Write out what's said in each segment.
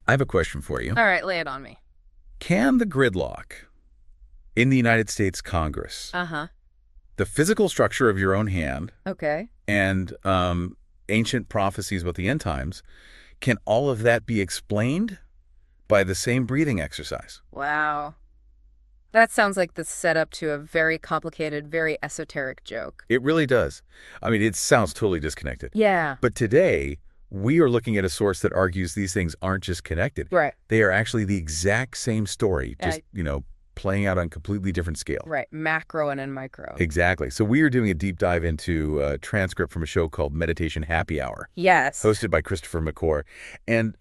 I have a question for you. All right, lay it on me. Can the gridlock in the United States Congress, Uh-huh. the physical structure of your own hand, Okay. and ancient prophecies about the end times, can all of that be explained by the same breathing exercise? Wow. That sounds like the setup to a very complicated, very esoteric joke. It really does. I mean, it sounds totally disconnected. Yeah. But today, we are looking at a source that argues these things aren't just connected. Right. They are actually the exact same story, just, Uh, playing out on completely different scale. Right. Macro and then micro. Exactly. So we are doing a deep dive into a transcript from a show called Meditation Happy Hour, Yes. hosted by Christopher McClure. And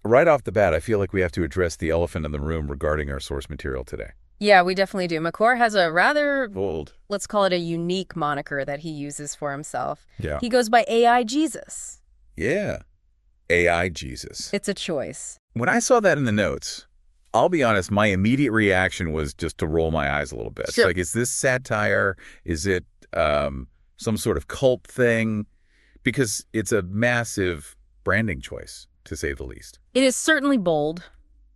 right off the bat, I feel like we have to address the elephant in the room regarding our source material today. Yeah, we definitely do. McClure has a rather, Bold. let's call it a unique moniker that he uses for himself. Yeah. He goes by AI Jesus. Yeah. AI Jesus. It's a choice. When I saw that in the notes, I'll be honest, my immediate reaction was just to roll my eyes a little bit. Sure. Like, is this satire? Is it some sort of cult thing? Because it's a massive branding choice, to say the least. It is certainly bold,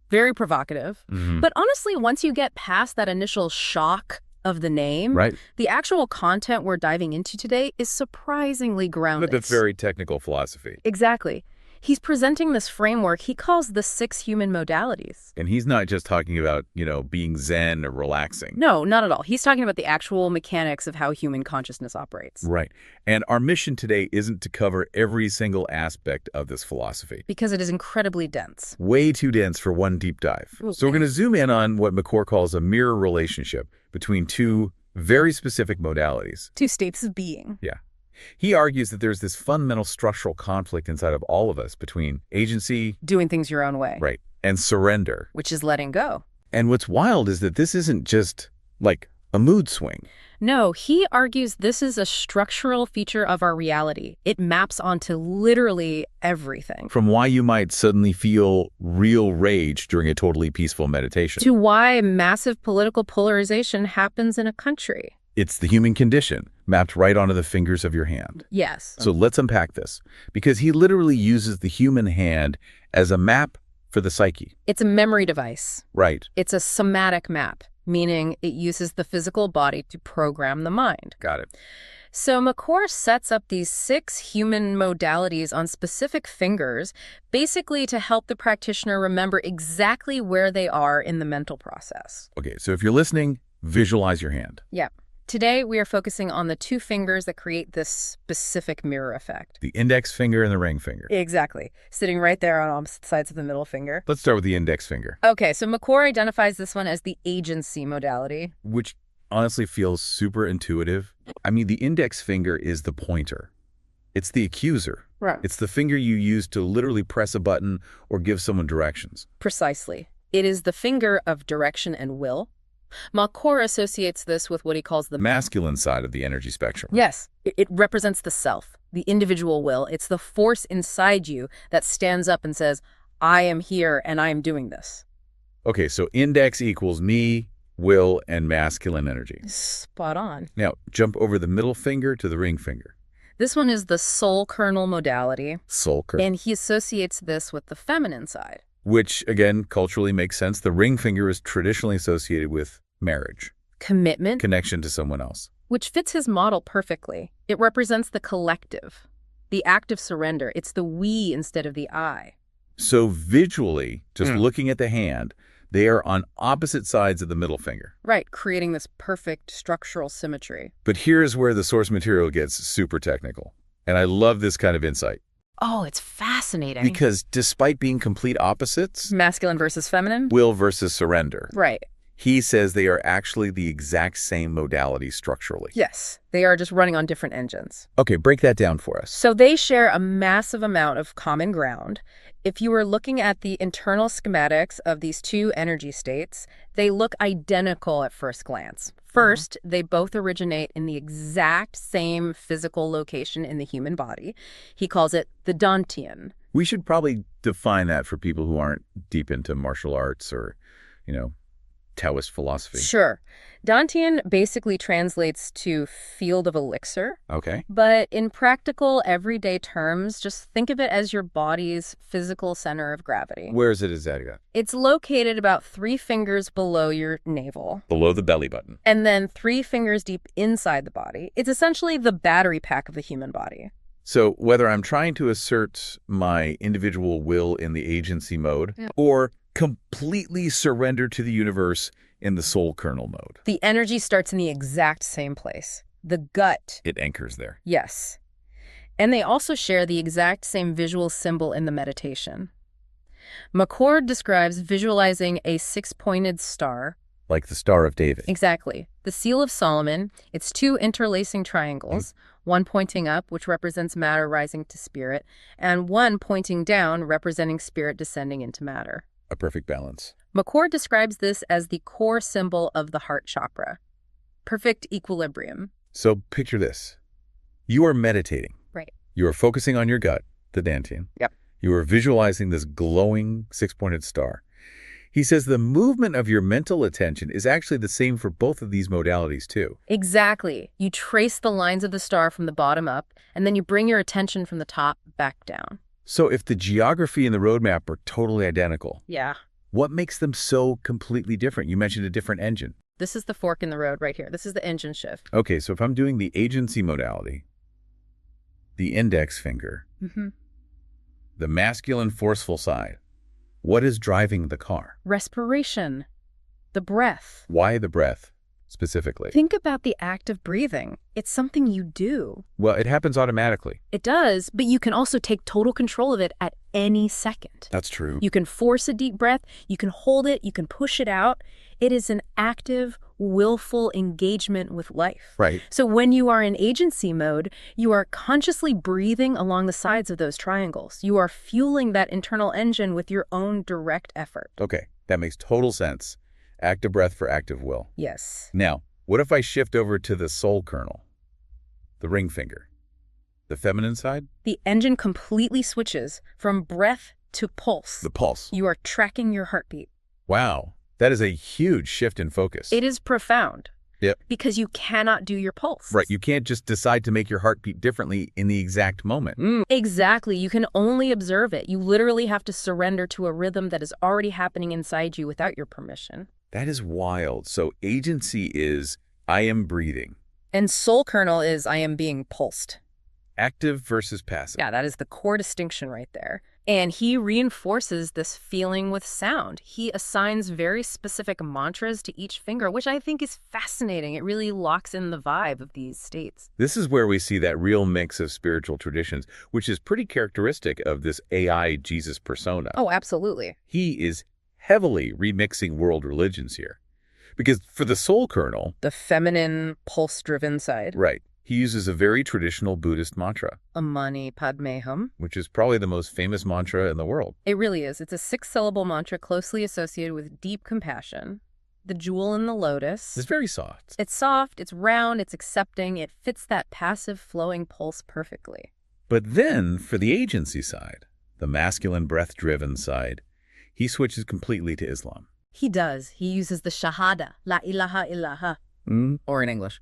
very provocative. Mm-hmm. But honestly, once you get past that initial shock of the name, Right? the actual content we're diving into today is surprisingly grounded. But that's very technical philosophy. Exactly. He's presenting this framework he calls the 6 human modalities. And he's not just talking about, being zen or relaxing. No, not at all. He's talking about the actual mechanics of how human consciousness operates. Right. And our mission today isn't to cover every single aspect of this philosophy. Because it is incredibly dense. Way too dense for one deep dive. Okay. So we're going to zoom in on what McClure calls a mirror relationship between two very specific modalities. 2 states of being. Yeah. He argues that there's this fundamental structural conflict inside of all of us between agency, Doing things your own way. right, and surrender. Which is letting go. And what's wild is that this isn't just like a mood swing. No, he argues this is a structural feature of our reality. It maps onto literally everything. From why you might suddenly feel real rage during a totally peaceful meditation. To why massive political polarization happens in a country. It's the human condition mapped right onto the fingers of your hand. Yes. So let's unpack this, because he literally uses the human hand as a map for the psyche. It's a memory device. Right. It's a somatic map, meaning it uses the physical body to program the mind. Got it. So McClure sets up these 6 human modalities on specific fingers, basically to help the practitioner remember exactly where they are in the mental process. Okay, so if you're listening, visualize your hand. Yeah. Today, we are focusing on the 2 fingers that create this specific mirror effect. The index finger and the ring finger. Exactly. Sitting right there on opposite sides of the middle finger. Let's start with the index finger, Okay, so McClure identifies this one as the agency modality. which honestly feels super intuitive. I mean, the index finger is the pointer. It's the accuser. Right. It's the finger you use to literally press a button or give someone directions. Precisely. It is the finger of direction and will. McClure associates this with what he calls the Masculine side of the energy spectrum. Yes, it represents the self, the individual will. It's the force inside you that stands up and says, I am here and I am doing this. Okay, so index equals me, will, and masculine energy. Spot on. Now, jump over the middle finger to the ring finger. This one is the soul kernel modality, Sulker. and he associates this with the feminine side. Which, again, culturally makes sense. The ring finger is traditionally associated with marriage, Commitment, connection to someone else. which fits his model perfectly. It represents the collective, the act of surrender. It's the we instead of the I. So visually, just looking at the hand, they are on opposite sides of the middle finger. Right, creating this perfect structural symmetry. But here's where the source material gets super technical. And I love this kind of insight. Oh, it's fascinating. Because despite being complete opposites, Masculine versus feminine? will versus surrender, Right. he says they are actually the exact same modality structurally. Yes, they are just running on different engines. Okay, break that down for us. So they share a massive amount of common ground. If you were looking at the internal schematics of these 2 energy states, they look identical at first glance. First, they both originate in the exact same physical location in the human body. He calls it the dantian. We should probably define that for people who aren't deep into martial arts or, Taoist philosophy. Sure. Dantian basically translates to field of elixir, Okay. but in practical, everyday terms, just think of it as your body's physical center of gravity. Where is it exactly? It's located about 3 fingers below your navel, Below the belly button. and then 3 fingers deep inside the body. It's essentially the battery pack of the human body. So whether I'm trying to assert my individual will in the agency mode or completely surrender to the universe in the soul kernel mode, The energy starts in the exact same place, the gut. it anchors there. Yes. And they also share the exact same visual symbol in the meditation. McCord describes visualizing a 6-pointed star. Like the Star of David. Exactly. The Seal of Solomon, it's 2 interlacing triangles, one pointing up, which represents matter rising to spirit, and one pointing down, representing spirit descending into matter. A perfect balance. McCord describes this as the core symbol of the heart chakra. Perfect equilibrium. So picture this. You are meditating. Right. You are focusing on your gut, the Dantian. Yep. You are visualizing this glowing 6-pointed star. He says the movement of your mental attention is actually the same for both of these modalities too. Exactly. You trace the lines of the star from the bottom up, and then you bring your attention from the top back down. So if the geography and the roadmap are totally identical, Yeah. what makes them so completely different? You mentioned a different engine. This is the fork in the road right here. This is the engine shift. Okay, so if I'm doing the agency modality, the index finger, the masculine forceful side, what is driving the car? Respiration. The breath. Why the breath specifically? Think about the act of breathing. It's something you do. Well, it happens automatically. It does, but you can also take total control of it at any second. That's true. You can force a deep breath, you can hold it, you can push it out. It is an active, willful engagement with life. Right. So when you are in agency mode, you are consciously breathing along the sides of those triangles. You are fueling that internal engine with your own direct effort. Okay, that makes total sense. Active breath for active will. Yes. Now, what if I shift over to the soul kernel, the ring finger, the feminine side, The engine completely switches from breath to pulse. the pulse? You are tracking your heartbeat. Wow, that is a huge shift in focus. It is profound. Yep. Because you cannot do your pulse. Right, you can't just decide to make your heart beat differently in the exact moment. Exactly. You can only observe it. You literally have to surrender to a rhythm that is already happening inside you without your permission. That is wild. So agency is I am breathing. And soul kernel is I am being pulsed. Active versus passive. Yeah, that is the core distinction right there. And he reinforces this feeling with sound. He assigns very specific mantras to each finger, which I think is fascinating. It really locks in the vibe of these states. This is where we see that real mix of spiritual traditions, which is pretty characteristic of this AI Jesus persona. Oh, absolutely. He is heavily remixing world religions here. Because for the soul kernel, The feminine, pulse-driven side. right, he uses a very traditional Buddhist mantra, Mani Padme Hum. which is probably the most famous mantra in the world. It really is. It's a 6-syllable mantra closely associated with deep compassion. The jewel in the lotus. It's very soft. It's soft, it's round, it's accepting. It fits that passive flowing pulse perfectly. But then, for the agency side, the masculine breath-driven side, he switches completely to Islam. He does. He uses the Shahada, La ilaha illallah. Or in English,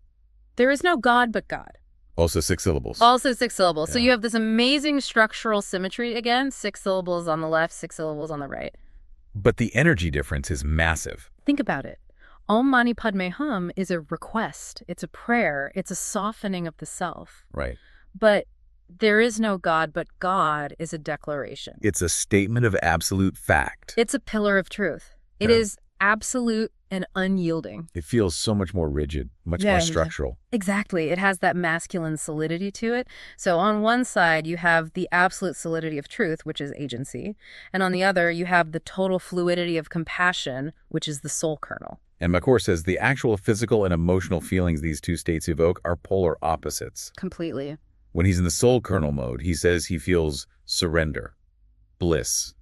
there is no God but God. Also 6 syllables. Also 6 syllables. So Yeah. you have this amazing structural symmetry again. 6 syllables on the left, 6 syllables on the right. But the energy difference is massive. Think about it. Om Mani Padme Hum is a request. It's a prayer. It's a softening of the self. Right. But there is no God but God is a declaration. It's a statement of absolute fact. It's a pillar of truth. It Yeah. is absolute and unyielding. It feels so much more rigid, much Yeah, more yeah. structural. Exactly. It has that masculine solidity to it. So on one side, you have the absolute solidity of truth, which is agency. And on the other, you have the total fluidity of compassion, which is the soul kernel. And McCord says the actual physical and emotional feelings these two states evoke are polar opposites. Completely. When he's in the soul kernel mode, he says he feels surrender, bliss,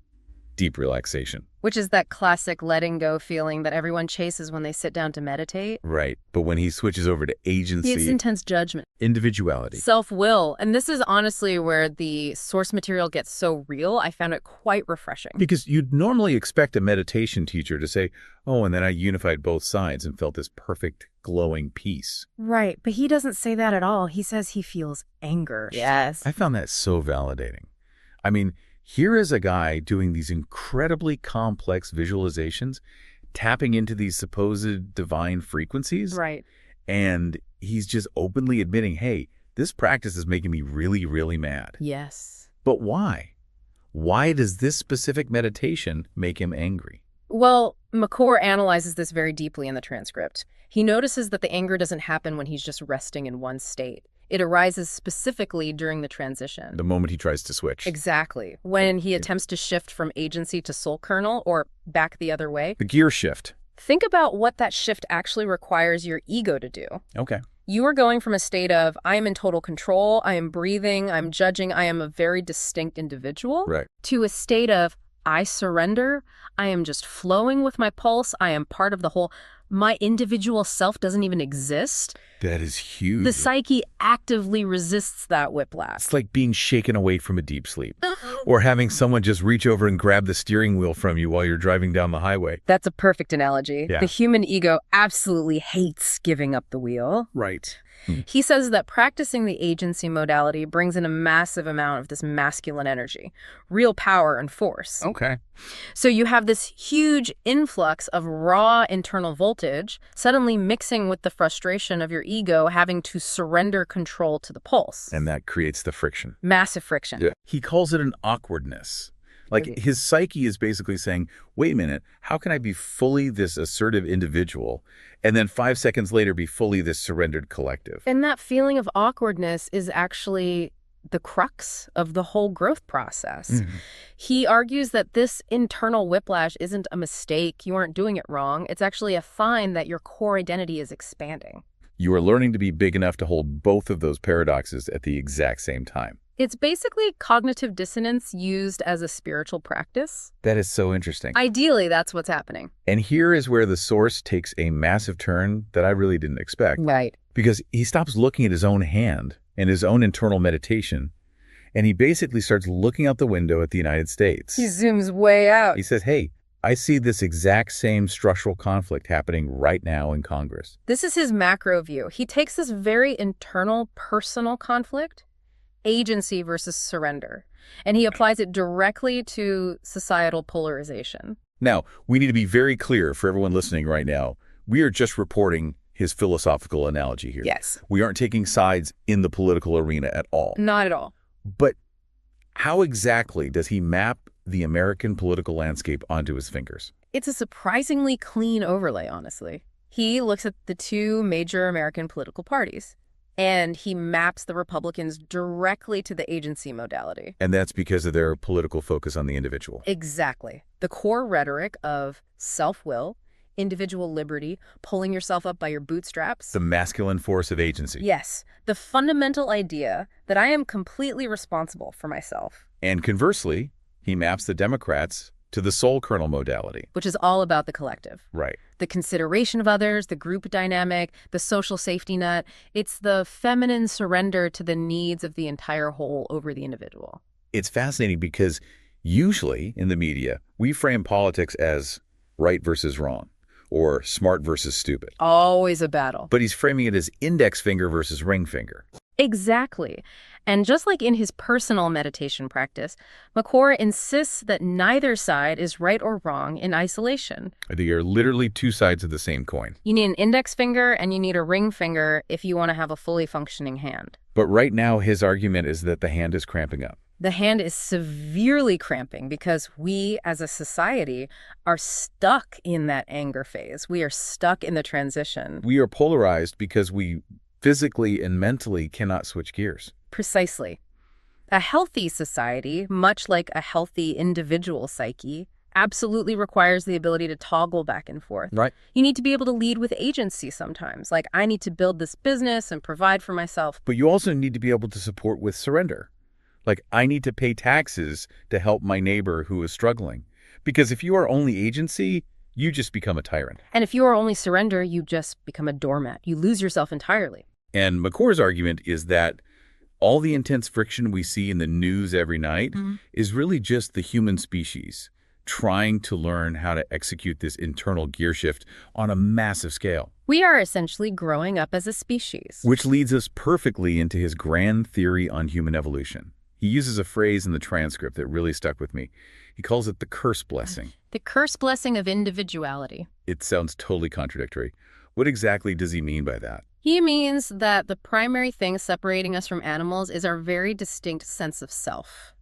deep relaxation. Which is that classic letting go feeling that everyone chases when they sit down to meditate. Right. But when he switches over to agency, It's intense judgment. individuality. Self-will. And this is honestly where the source material gets so real. I found it quite refreshing. Because you'd normally expect a meditation teacher to say, oh, and then I unified both sides and felt this perfect glowing peace. Right. But he doesn't say that at all. He says he feels anger. Yes. I found that so validating. I mean, here is a guy doing these incredibly complex visualizations, tapping into these supposed divine frequencies. Right. And he's just openly admitting, hey, this practice is making me really, really mad. Yes. But why? Why does this specific meditation make him angry? Well, McCore analyzes this very deeply in the transcript. He notices that the anger doesn't happen when he's just resting in one state. It arises specifically during the transition. The moment he tries to switch. Exactly. When he attempts to shift from agency to soul kernel or back the other way. The gear shift. Think about what that shift actually requires your ego to do. Okay. You are going from a state of, I am in total control, I am breathing, I'm judging, I am a very distinct individual, Right. to a state of, I surrender, I am just flowing with my pulse, I am part of the whole. My individual self doesn't even exist. That is huge. The psyche actively resists that whiplash. It's like being shaken away from a deep sleep. Or having someone just reach over and grab the steering wheel from you while you're driving down the highway. That's a perfect analogy. Yeah. The human ego absolutely hates giving up the wheel. Right. He says that practicing the agency modality brings in a massive amount of this masculine energy, real power and force. Okay. So you have this huge influx of raw internal voltage suddenly mixing with the frustration of your ego having to surrender control to the pulse. And that creates the friction. Massive friction. Yeah. He calls it an awkwardness. Like his psyche is basically saying, wait a minute, how can I be fully this assertive individual and then 5 seconds later be fully this surrendered collective? And that feeling of awkwardness is actually the crux of the whole growth process. Mm-hmm. He argues that this internal whiplash isn't a mistake. You aren't doing it wrong. It's actually a sign that your core identity is expanding. You are learning to be big enough to hold both of those paradoxes at the exact same time. It's basically cognitive dissonance used as a spiritual practice. That is so interesting. Ideally, that's what's happening. And here is where the source takes a massive turn that I really didn't expect. Right. Because he stops looking at his own hand and his own internal meditation, and he basically starts looking out the window at the United States. He zooms way out. He says, hey, I see this exact same structural conflict happening right now in Congress. This is his macro view. He takes this very internal, personal conflict, agency versus surrender, and he applies it directly to societal polarization. Now, we need to be very clear for everyone listening right now. We are just reporting his philosophical analogy here. Yes. We aren't taking sides in the political arena at all. Not at all. But how exactly does he map the American political landscape onto his fingers? It's a surprisingly clean overlay, honestly. He looks at the two major American political parties, and he maps the Republicans directly to the agency modality. And that's because of their political focus on the individual. Exactly. The core rhetoric of self-will, individual liberty, pulling yourself up by your bootstraps. The masculine force of agency. Yes. The fundamental idea that I am completely responsible for myself. And conversely, he maps the Democrats to the soul kernel modality. Which is all about the collective. Right. The consideration of others, the group dynamic, the social safety net. It's the feminine surrender to the needs of the entire whole over the individual. It's fascinating because usually in the media, we frame politics as right versus wrong or smart versus stupid. Always a battle. But he's framing it as index finger versus ring finger. Exactly. And just like in his personal meditation practice, McCore insists that neither side is right or wrong in isolation. They are literally two sides of the same coin. You need an index finger and you need a ring finger if you want to have a fully functioning hand. But right now, his argument is that the hand is cramping up. The hand is severely cramping because we as a society are stuck in that anger phase. We are stuck in the transition. We are polarized because we physically and mentally cannot switch gears. Precisely. A healthy society, much like a healthy individual psyche, absolutely requires the ability to toggle back and forth. Right. You need to be able to lead with agency sometimes. Like, I need to build this business and provide for myself. But you also need to be able to support with surrender. Like, I need to pay taxes to help my neighbor who is struggling. Because if you are only agency, you just become a tyrant. And if you are only surrender, you just become a doormat. You lose yourself entirely. And McCore's argument is that all the intense friction we see in the news every night is really just the human species trying to learn how to execute this internal gear shift on a massive scale. We are essentially growing up as a species. Which leads us perfectly into his grand theory on human evolution. He uses a phrase in the transcript that really stuck with me. He calls it the curse blessing. The curse blessing of individuality. It sounds totally contradictory. What exactly does he mean by that? He means that the primary thing separating us from animals is our very distinct sense of self.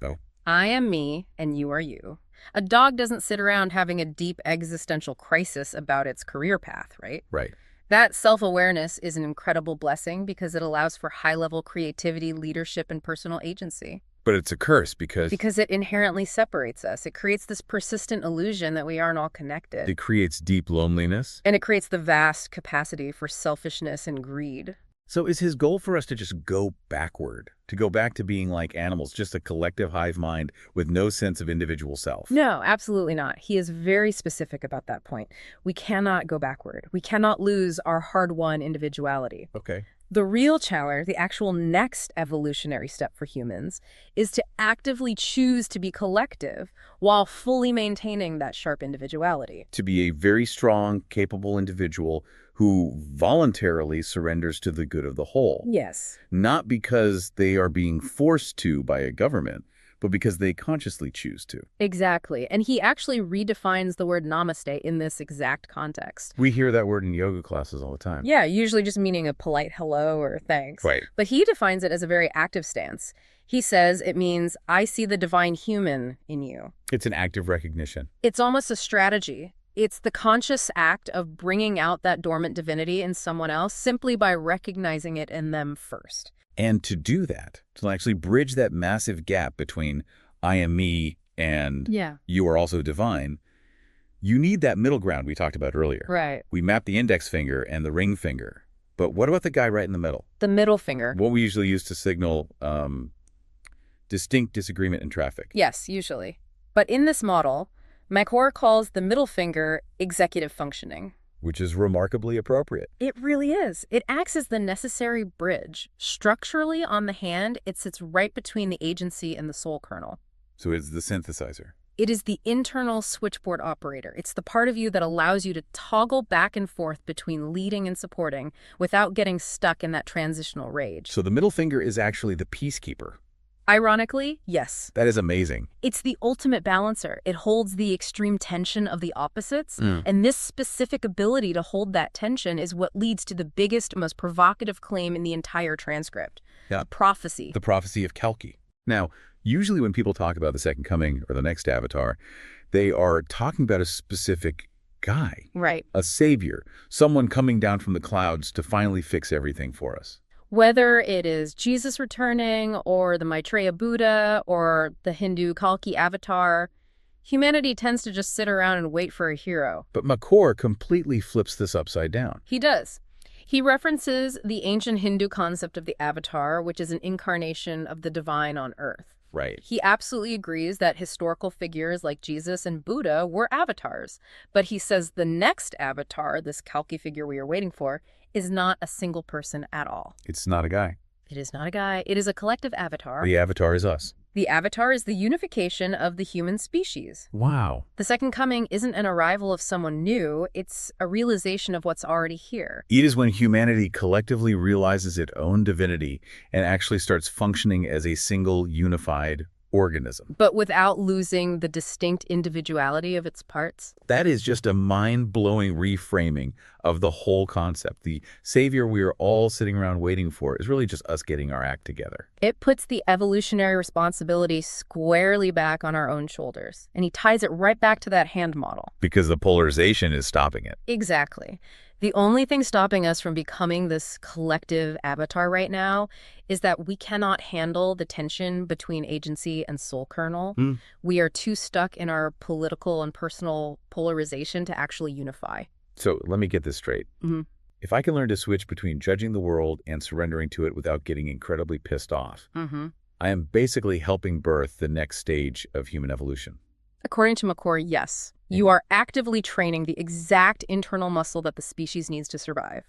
Oh. I am me, and you are you. A dog doesn't sit around having a deep existential crisis about its career path, right? Right. That self-awareness is an incredible blessing because it allows for high-level creativity, leadership, and personal agency. But it's a curse because it inherently separates us. It creates this persistent illusion that we aren't all connected. it creates deep loneliness. And it creates the vast capacity for selfishness and greed. So is his goal for us to just go backward, to go back to being like animals, just a collective hive mind with no sense of individual self? No, absolutely not. He is very specific about that point. We cannot go backward. We cannot lose our hard-won individuality. Okay. The real challenge, the actual next evolutionary step for humans, is to actively choose to be collective while fully maintaining that sharp individuality. To be a very strong, capable individual who voluntarily surrenders to the good of the whole. Yes. Not because they are being forced to by a government, but because they consciously choose to. Exactly. And he actually redefines the word namaste in this exact context. We hear that word in yoga classes all the time. Yeah, usually just meaning a polite hello or thanks. Right. But he defines it as a very active stance. He says it means, I see the divine human in you. It's an active recognition. It's almost a strategy. It's the conscious act of bringing out that dormant divinity in someone else simply by recognizing it in them first. And to do that, to actually bridge that massive gap between I am me and you are also divine, you need that middle ground we talked about earlier. Right. We map the index finger and the ring finger. But what about the guy right in the middle? The middle finger. What we usually use to signal distinct disagreement in traffic. Yes, usually. But in this model, McCore calls the middle finger executive functioning. Which is remarkably appropriate. It really is. It acts as the necessary bridge. Structurally, on the hand, it sits right between the agency and the soul kernel. So it's the synthesizer. It is the internal switchboard operator. It's the part of you that allows you to toggle back and forth between leading and supporting without getting stuck in that transitional rage. So the middle finger is actually the peacekeeper. Ironically, yes. That is amazing. It's the ultimate balancer. It holds the extreme tension of the opposites, and this specific ability to hold that tension is what leads to the biggest, most provocative claim in the entire transcript. Yeah. Prophecy. The prophecy of Kalki. Now, usually when people talk about the second coming or the next avatar, they are talking about a specific guy. Right. A savior. Someone coming down from the clouds to finally fix everything for us. Whether it is Jesus returning, or the Maitreya Buddha, or the Hindu Kalki avatar, humanity tends to just sit around and wait for a hero. But McCore completely flips this upside down. He does. He references the ancient Hindu concept of the avatar, which is an incarnation of the divine on earth. Right. He absolutely agrees that historical figures like Jesus and Buddha were avatars. But he says the next avatar, this Kalki figure we are waiting for, is not a single person at all. It's not a guy. It is not a guy. It is a collective avatar. The avatar is us. The avatar is the unification of the human species. Wow. The second coming isn't an arrival of someone new. It's a realization of what's already here. It is when humanity collectively realizes its own divinity and actually starts functioning as a single unified organism. But without losing the distinct individuality of its parts. That is just a mind-blowing reframing of the whole concept. The savior we are all sitting around waiting for is really just us getting our act together. It puts the evolutionary responsibility squarely back on our own shoulders. And he ties it right back to that hand model. Because the polarization is stopping it. Exactly. The only thing stopping us from becoming this collective avatar right now is that we cannot handle the tension between agency and soul kernel. We are too stuck in our political and personal polarization to actually unify. So let me get this straight. If I can learn to switch between judging the world and surrendering to it without getting incredibly pissed off, I am basically helping birth the next stage of human evolution. According to McCord, yes. You are actively training the exact internal muscle that the species needs to survive.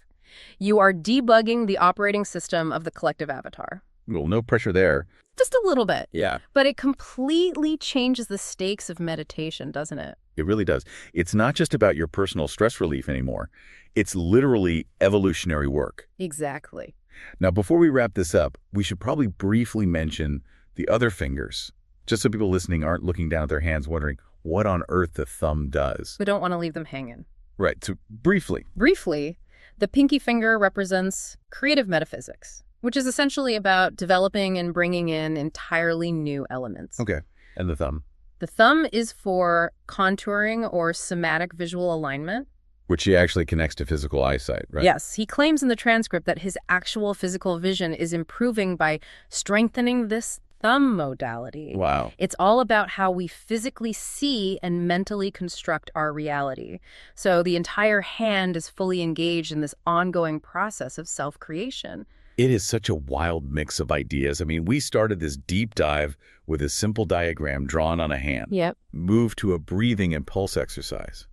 You are debugging the operating system of the collective avatar. Well, no pressure there. Just a little bit. Yeah. But it completely changes the stakes of meditation, doesn't it? It really does. It's not just about your personal stress relief anymore. It's literally evolutionary work. Exactly. Now, before we wrap this up, we should probably briefly mention the other fingers, just so people listening aren't looking down at their hands wondering what on earth the thumb does. We don't want to leave them hanging. Right, so briefly. Briefly, the pinky finger represents creative metaphysics, which is essentially about developing and bringing in entirely new elements. Okay. And the thumb? The thumb is for contouring or somatic visual alignment. Which he actually connects to physical eyesight, right? Yes, he claims in the transcript that his actual physical vision is improving by strengthening this thumb modality. Wow. It's all about how we physically see and mentally construct our reality. So the entire hand is fully engaged in this ongoing process of self-creation. It is such a wild mix of ideas. I mean, we started this deep dive with a simple diagram drawn on a hand. Yep. Moved to a breathing and pulse exercise.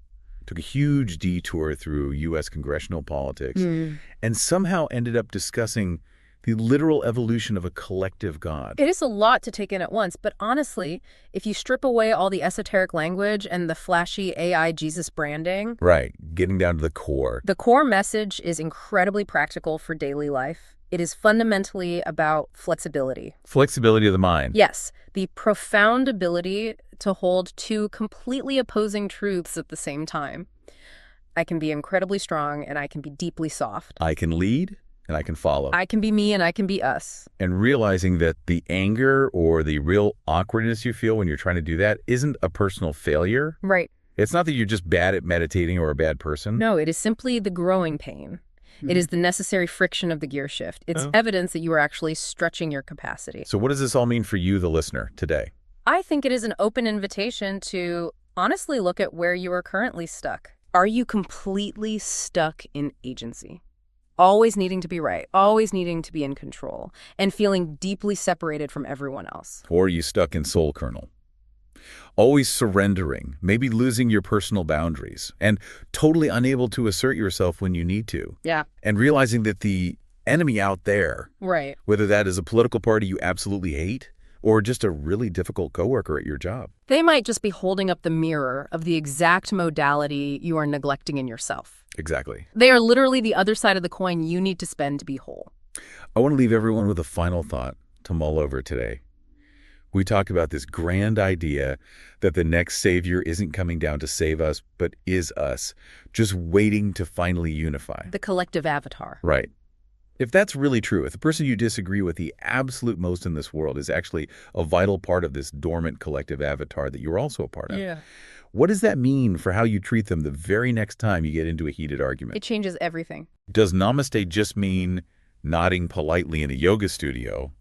Took a huge detour through U.S. congressional politics, and somehow ended up discussing the literal evolution of a collective God. It is a lot to take in at once, but honestly, if you strip away all the esoteric language and the flashy AI Jesus branding, Right, getting down to the core message is incredibly practical for daily life. It is fundamentally about flexibility. flexibility of the mind. Yes, the profound ability to hold two completely opposing truths at the same time. I can be incredibly strong and I can be deeply soft. I can lead and I can follow. I can be me and I can be us. And realizing that the anger or the real awkwardness you feel when you're trying to do that isn't a personal failure. Right. It's not that you're just bad at meditating or a bad person. No, it is simply the growing pain. It is the necessary friction of the gear shift. It's evidence that you are actually stretching your capacity. So what does this all mean for you, the listener, today? I think it is an open invitation to honestly look at where you are currently stuck. Are you completely stuck in agency? Always needing to be right, always needing to be in control, and feeling deeply separated from everyone else. Or are you stuck in soul kernel? Always surrendering, maybe losing your personal boundaries, and totally unable to assert yourself when you need to. Yeah. And realizing that the enemy out there, Right. whether that is a political party you absolutely hate, or just a really difficult coworker at your job. They might just be holding up the mirror of the exact modality you are neglecting in yourself. Exactly. They are literally the other side of the coin you need to spend to be whole. I want to leave everyone with a final thought to mull over today. We talked about this grand idea that the next savior isn't coming down to save us, but is us, just waiting to finally unify. The collective avatar. Right. If that's really true, if the person you disagree with the absolute most in this world is actually a vital part of this dormant collective avatar that you're also a part of, what does that mean for how you treat them the very next time you get into a heated argument? It changes everything. Does namaste just mean nodding politely in a yoga studio?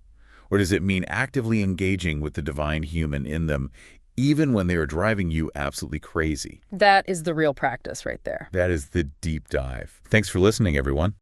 Or does it mean actively engaging with the divine human in them, even when they are driving you absolutely crazy? That is the real practice right there. That is the deep dive. Thanks for listening, everyone.